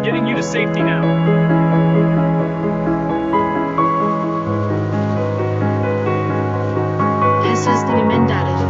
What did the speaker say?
getting you to safety now. Es ist die Mendares.